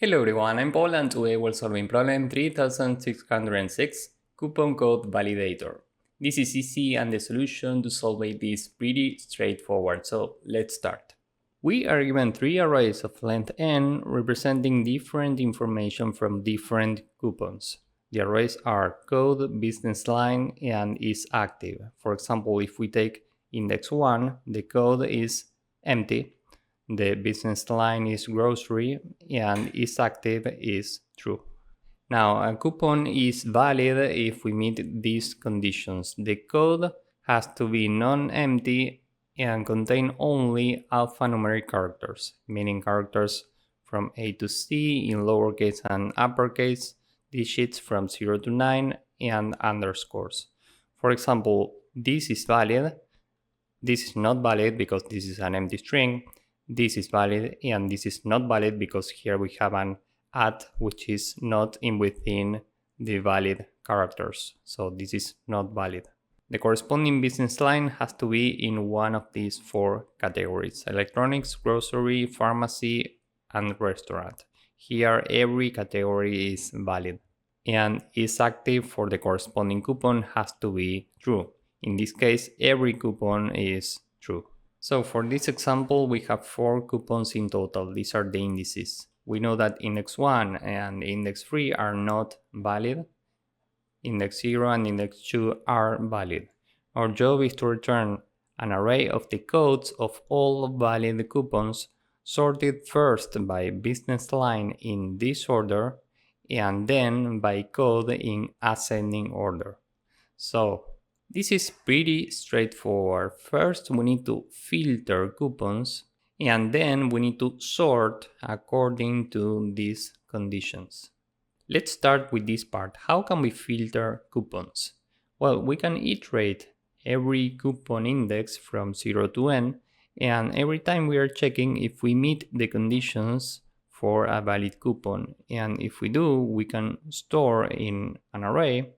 Hello everyone, I'm Paul and today we're solving problem 3606, coupon code validator. This is easy and the solution to solve it is pretty straightforward, so let's start. We are given three arrays of length n representing different information from different coupons. The arrays are code, business line, and is active. For example, if we take index 1, the code is empty. The business line is grocery and is active is true. Now, a coupon is valid if we meet these conditions. The code has to be non-empty and contain only alphanumeric characters, meaning characters from A to C in lowercase and uppercase, digits from 0 to 9, and underscores. For example, this is valid, this is not valid because this is an empty string, this is valid, and this is not valid because here we have an at which is not in within the valid characters. So this is not valid. The corresponding business line has to be in one of these four categories: electronics, grocery, pharmacy, and restaurant. Here every category is valid. And is active for the corresponding coupon has to be true. In this case, every coupon is true. So for this example, we have four coupons in total. These are the indices. We know that index 1 and index 3 are not valid. Index 0 and index 2 are valid. Our job is to return an array of the codes of all valid coupons sorted first by business line in this order and then by code in ascending order. So this is pretty straightforward. First, we need to filter coupons, and then we need to sort according to these conditions. Let's start with this part. How can we filter coupons? Well, we can iterate every coupon index from 0 to n, and every time we are checking if we meet the conditions for a valid coupon. And if we do, we can store in an array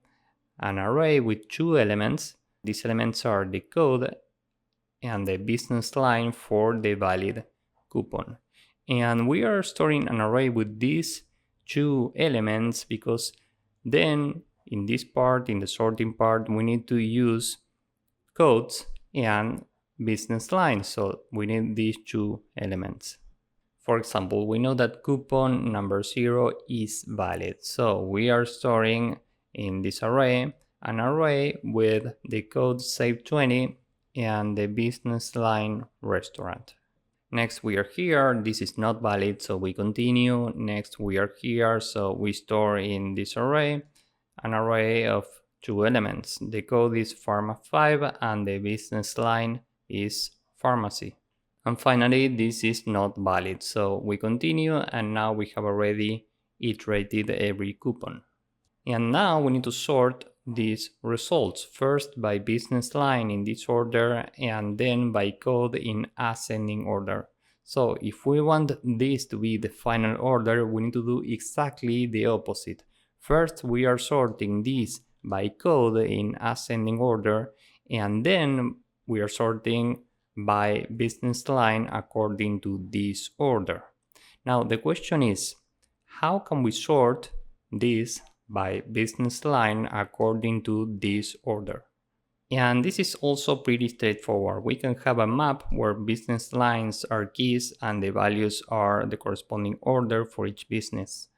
with two elements. These elements are the code and the business line for the valid coupon. And we are storing an array with these two elements because then in this part, in the sorting part, we need to use codes and business lines. So we need these two elements. For example, we know that coupon number 0 is valid. So we are storing in this array an array with the code save20 and the business line restaurant. Next we are here, this is not valid, so we continue. Next we are here, so we store in this array an array of two elements. The code is pharma5 and the business line is pharmacy. And finally, this is not valid, so we continue, and now we have already iterated every coupon. And now we need to sort these results, first by business line in this order, and then by code in ascending order. So if we want this to be the final order, we need to do exactly the opposite. First, we are sorting this by code in ascending order, and then we are sorting by business line according to this order. Now the question is, how can we sort this by business line according to this order? And this is also pretty straightforward. We can have a map where business lines are keys and the values are the corresponding order for each business.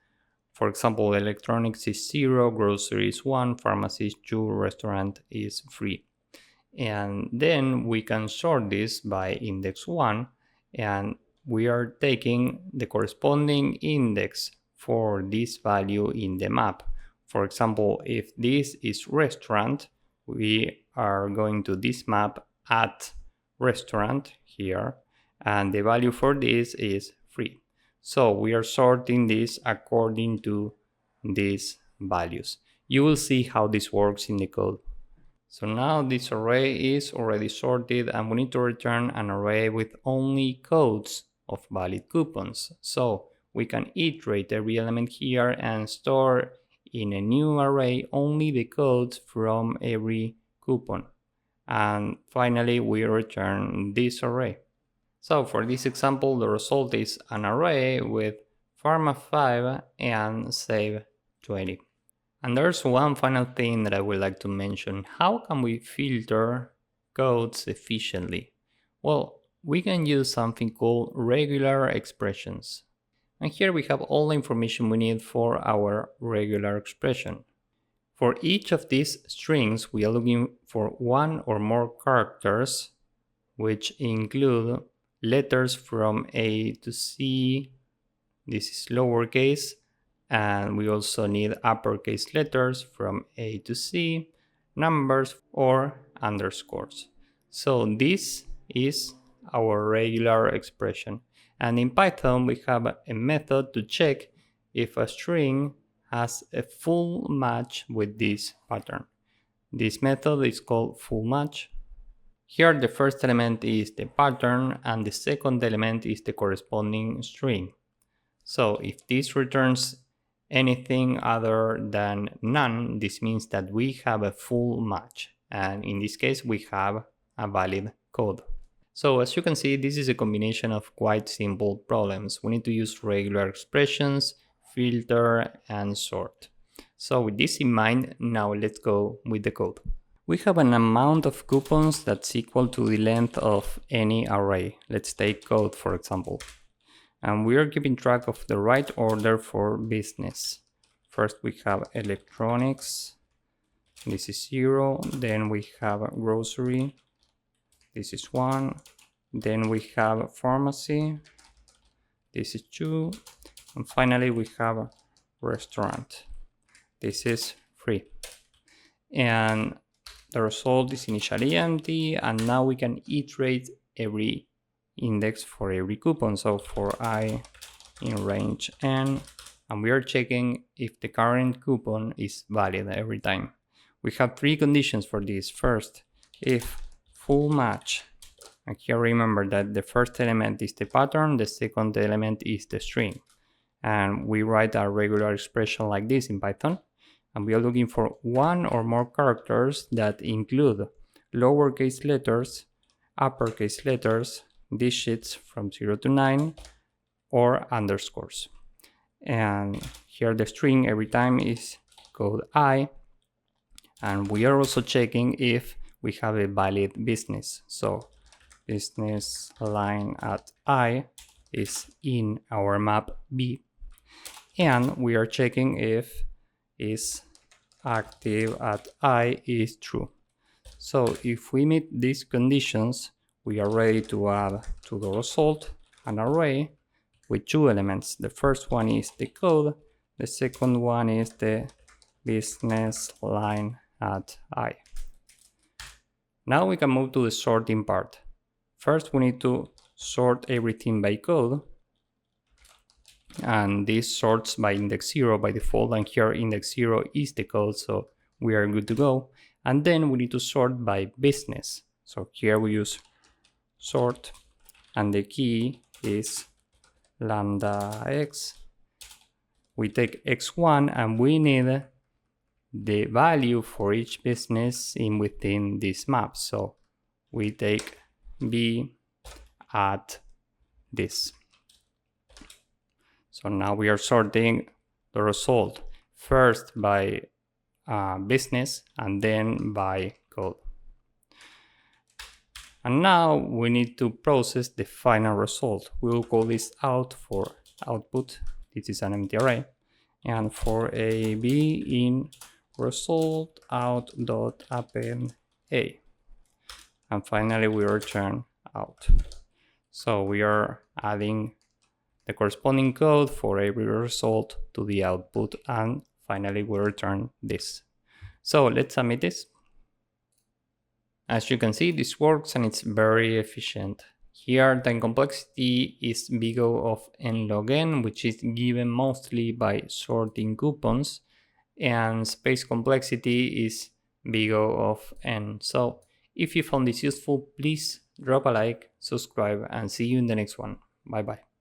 For example, electronics is 0, grocery is 1, pharmacy is 2, restaurant is 3. And then we can sort this by index 1, and we are taking the corresponding index for this value in the map. For example, if this is restaurant, we are going to this map at restaurant here, and the value for this is 3. So we are sorting this according to these values. You will see how this works in the code. So now this array is already sorted, and we need to return an array with only codes of valid coupons. So we can iterate every element here and store in a new array only the codes from every coupon. And finally, we return this array. So for this example, the result is an array with format 5 and save 20. And there's one final thing that I would like to mention. How can we filter codes efficiently? Well, we can use something called regular expressions. And here we have all the information we need for our regular expression. For each of these strings, we are looking for one or more characters, which include letters from A to C. This is lowercase, and we also need uppercase letters from A to C, numbers or underscores. So this is our regular expression. And in Python, we have a method to check if a string has a full match with this pattern. This method is called full match. Here the first element is the pattern and the second element is the corresponding string. So if this returns anything other than none, this means that we have a full match. And in this case, we have a valid code. So as you can see, this is a combination of quite simple problems. We need to use regular expressions, filter, and sort. So with this in mind, now let's go with the code. We have an amount of coupons that's equal to the length of any array. Let's take code, for example. And we are keeping track of the right order for business. First we have electronics, this is 0, then we have grocery, this is 1, then we have pharmacy, this is 2, and finally we have restaurant, this is 3. And the result is initially empty, and now we can iterate every index for every coupon. So for I in range n, and we are checking if the current coupon is valid every time. We have 3 conditions for this. First, if full match, and here remember that the first element is the pattern, the second element is the string. And we write a regular expression like this in Python, and we are looking for one or more characters that include lowercase letters, uppercase letters, digits from 0 to 9, or underscores. And here the string every time is code I, and we are also checking if we have a valid business. So business line at I is in our map B, and we are checking if is active at I is true. So if we meet these conditions, we are ready to add to the result an array with 2 elements. The first one is the code, the second one is the business line at I. Now we can move to the sorting part. First we need to sort everything by code, and this sorts by index 0 by default, and here index 0 is the code, so we are good to go. And then we need to sort by business. So here we use sort, and the key is lambda x. We take x1 and we need the value for each business within this map. So we take b at this. So now we are sorting the result first by business and then by code. And now we need to process the final result. We will call this out for output. This is an empty array. And for a b in result out.append a. And finally we return out. So we are adding the corresponding code for every result to the output, and finally we return this. So let's submit this. As you can see, this works and it's very efficient. Here time complexity is big O of n log n, which is given mostly by sorting coupons, and space complexity is big O of n. So if you found this useful, please drop a like, subscribe, and see you in the next one. Bye bye.